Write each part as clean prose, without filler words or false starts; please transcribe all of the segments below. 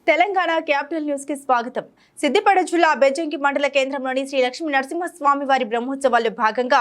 Telangana capital news కి స్వాగతం. సిద్దిపేట జిల్లా బెజ్జంకి మండల కేంద్రంలోని శ్రీ లక్ష్మీ నరసింహస్వామి వారి బ్రహ్మోత్సవాల్లో భాగంగా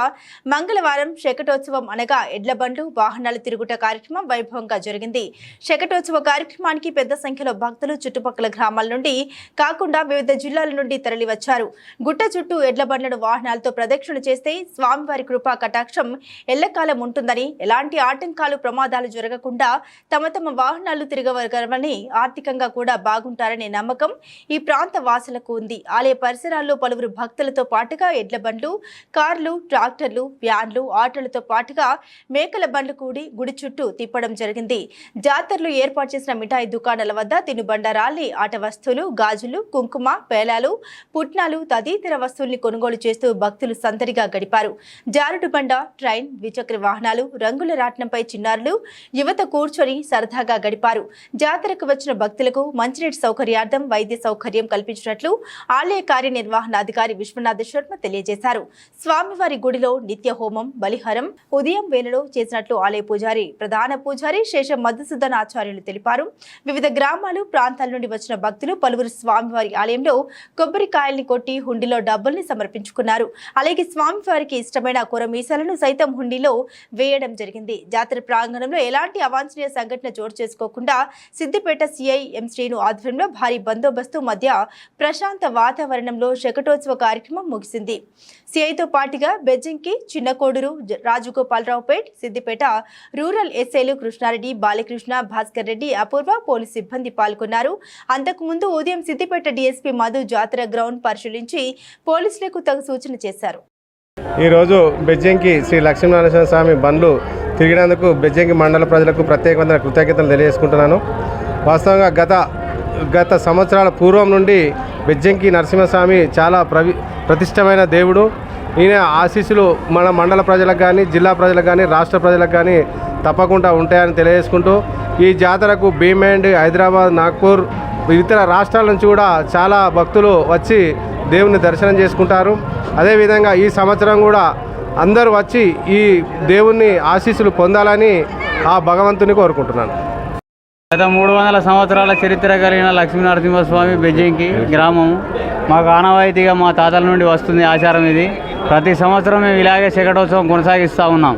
మంగళవారం శకటోత్సవం అనగా ఎడ్ల బండ్లు వాహనాలు తిరుగుట కార్యక్రమం వైభవంగా జరిగింది. శకటోత్సవ కార్యక్రమానికి పెద్ద సంఖ్యలో భక్తులు చుట్టుపక్కల గ్రామాల నుండి కాకుండా వివిధ జిల్లాల నుండి తరలివచ్చారు. గుట్ట చుట్టూ ఎడ్ల బండ్లను వాహనాలతో ప్రదక్షిణ చేస్తే స్వామివారి కృపా కటాక్షం ఎల్లకాలం ఉంటుందని, ఎలాంటి ఆటంకాలు ప్రమాదాలు జరగకుండా తమ వాహనాలు తిరగవగలమని, ఆర్థికంగా కూడా బాగుంటారనే నమ్మకం ఈ ప్రాంత వాసులకు ఉంది. ఆలయ పరిసరాల్లో పలువురు భక్తులతో పాటుగా ఎడ్ల బండ్లు, కార్లు, ట్రాక్టర్లు, వ్యాన్లు, ఆటోలతో పాటుగా మేకల బండ్లు కూడి గుడి చుట్టూ తిప్పడం జరిగింది. జాతరలు ఏర్పాటు చేసిన మిఠాయి దుకాణాల వద్ద తినుబండారాల్ని, ఆట వస్తువులు, గాజులు, కుంకుమ, పేలాలు, పుట్నాలు తదితర వస్తువుల్ని కొనుగోలు చేస్తూ భక్తులు సందడిగా గడిపారు. జారుడు బండ, ట్రైన్, ద్విచక్ర వాహనాలు, రంగుల రాట్నంపై చిన్నారులు, యువత కూర్చొని సరదాగా గడిపారు. జాతరకు వచ్చిన భక్తులకు మంచినీటి సౌకర్యార్థం వైద్య సౌకర్యం కల్పించినట్లు ఆలయ కార్యనిర్వహణాధికారి విశ్వనాథ శర్మ తెలియజేశారు. స్వామివారి గుడిలో నిత్య హోమం, బలిహరం ఉదయం వేళలో చేసినట్లు ఆలయ పూజారి, ప్రధాన పూజారి శేషం మధుసూదన్ ఆచార్యులు తెలిపారు. వివిధ గ్రామాలు, ప్రాంతాల నుండి వచ్చిన భక్తులు పలువురు స్వామివారి ఆలయంలో కొబ్బరికాయల్ని కొట్టి హుండీలో డబ్బుల్ని సమర్పించుకున్నారు. అలాగే స్వామివారికి ఇష్టమైన కొరమీసాలను సైతం హుండీలో వేయడం జరిగింది. జాతర ప్రాంగణంలో ఎలాంటి అవాంఛనీయ సంఘటన చోటు చేసుకోకుండా సిద్దిపేట సిఐ ఎం శ్రీను ఆధ్వర్యంలో భారీ బందోబస్తు మధ్య ప్రశాంత వాతావరణంలో శకటోత్సవ కార్యక్రమం ముగిసింది. సిఐతో పాటుగా బెజ్జంకి, చిన్నకోడూరు, రాజగోపాలరావుపేట్, సిద్దిపేట రూరల్ ఎస్ఐలు కృష్ణారెడ్డి, బాలకృష్ణ, భాస్కర్ రెడ్డి, అపూర్వ, పోలీసు సిబ్బంది పాల్గొన్నారు. అంతకుముందు ఉదయం సిద్దిపేట డీఎస్పీ మధు జాతర గ్రౌండ్ పరిశీలించి పోలీసులకు తగు సూచన చేశారు. ఈరోజు బెజ్జంకి శ్రీ లక్ష్మీనరసింహస్వామి బండ్లు తిరిగినందుకు బెజ్జంకి మండల ప్రజలకు ప్రత్యేకమైన కృతజ్ఞతలు తెలియజేసుకుంటున్నాను. వాస్తవంగా గత సంవత్సరాల పూర్వం నుండి బెజ్జంకి నరసింహస్వామి చాలా ప్రతిష్టమైన దేవుడు. ఈయన ఆశీస్సులు మన మండల ప్రజలకు కానీ, జిల్లా ప్రజలకు కానీ, రాష్ట్ర ప్రజలకు కానీ తప్పకుండా ఉంటాయని తెలియజేసుకుంటూ, ఈ జాతరకు భీమండ్, హైదరాబాద్, నాగ్పూర్, ఇతర రాష్ట్రాల నుంచి కూడా చాలా భక్తులు వచ్చి దేవుని దర్శనం చేసుకుంటారు. అదేవిధంగా ఈ సంవత్సరం కూడా అందరూ వచ్చి ఈ దేవుని ఆశీస్సులు పొందాలని ఆ భగవంతుని కోరుకుంటున్నాను. గత 300 సంవత్సరాల చరిత్ర కలిగిన లక్ష్మీనరసింహస్వామి బెజ్జంకి గ్రామం మాకు ఆనవాయితీగా మా తాతల నుండి వస్తుంది ఆచారం. ఇది ప్రతి సంవత్సరం మేము ఇలాగే శకటోత్సవం కొనసాగిస్తూ ఉన్నాం.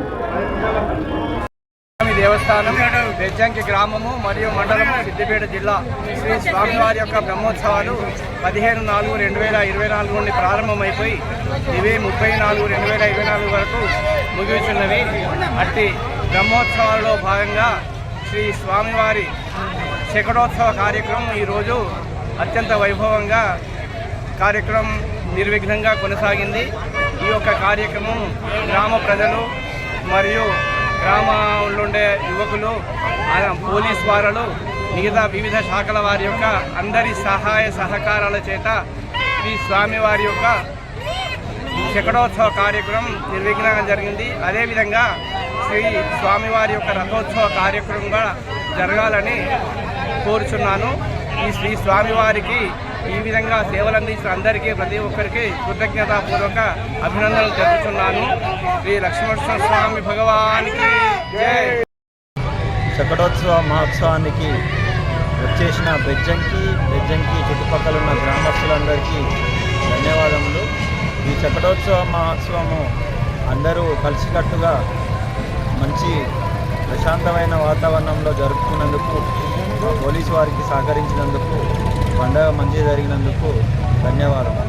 దేవస్థానం బెజ్జంకి గ్రామము మరియు మండలము సిద్దిపేట జిల్లా శ్రీ స్వామివారి యొక్క బ్రహ్మోత్సవాలు 15/4/2024 నుండి ప్రారంభమైపోయి ఇవి 30/4/2024 వరకు ముగిస్తున్నవి. అట్టి బ్రహ్మోత్సవాలలో భాగంగా శ్రీ స్వామివారి శకటోత్సవ కార్యక్రమం ఈరోజు అత్యంత వైభవంగా కార్యక్రమం నిర్విఘ్నంగా కొనసాగింది. ఈ యొక్క కార్యక్రమం గ్రామ ప్రజలు మరియు గ్రామంలో ఉండే యువకులు, పోలీస్ వారులు, మిగతా వివిధ శాఖల వారి యొక్క అందరి సహాయ సహకారాల చేత శ్రీ స్వామివారి యొక్క శకటోత్సవ కార్యక్రమం నిర్విఘ్నంగా జరిగింది. అదేవిధంగా శ్రీ స్వామివారి యొక్క రథోత్సవ కార్యక్రమం కూడా జరగాలని కోరుచున్నాను. ఈ శ్రీ స్వామివారికి ఈ విధంగా సేవలు అందించిన అందరికీ, ప్రతి ఒక్కరికి కృతజ్ఞతాపూర్వక అభినందనలు తెలుపుతున్నాను. శ్రీ లక్ష్మీనరసింహస్వామి భగవానికి జై. శకటోత్సవ మహోత్సవానికి వచ్చేసిన బెజ్జంకి చుట్టుపక్కల ఉన్న గ్రామస్తులందరికీ ధన్యవాదములు. ఈ శకటోత్సవ మహోత్సవము అందరూ కలిసికట్టుగా మంచి ప్రశాంతమైన వాతావరణంలో జరుపుకున్నందుకు, పోలీసు వారికి సహకరించినందుకు, పండుగ మంచిగా జరిగినందుకు ధన్యవాదాలు.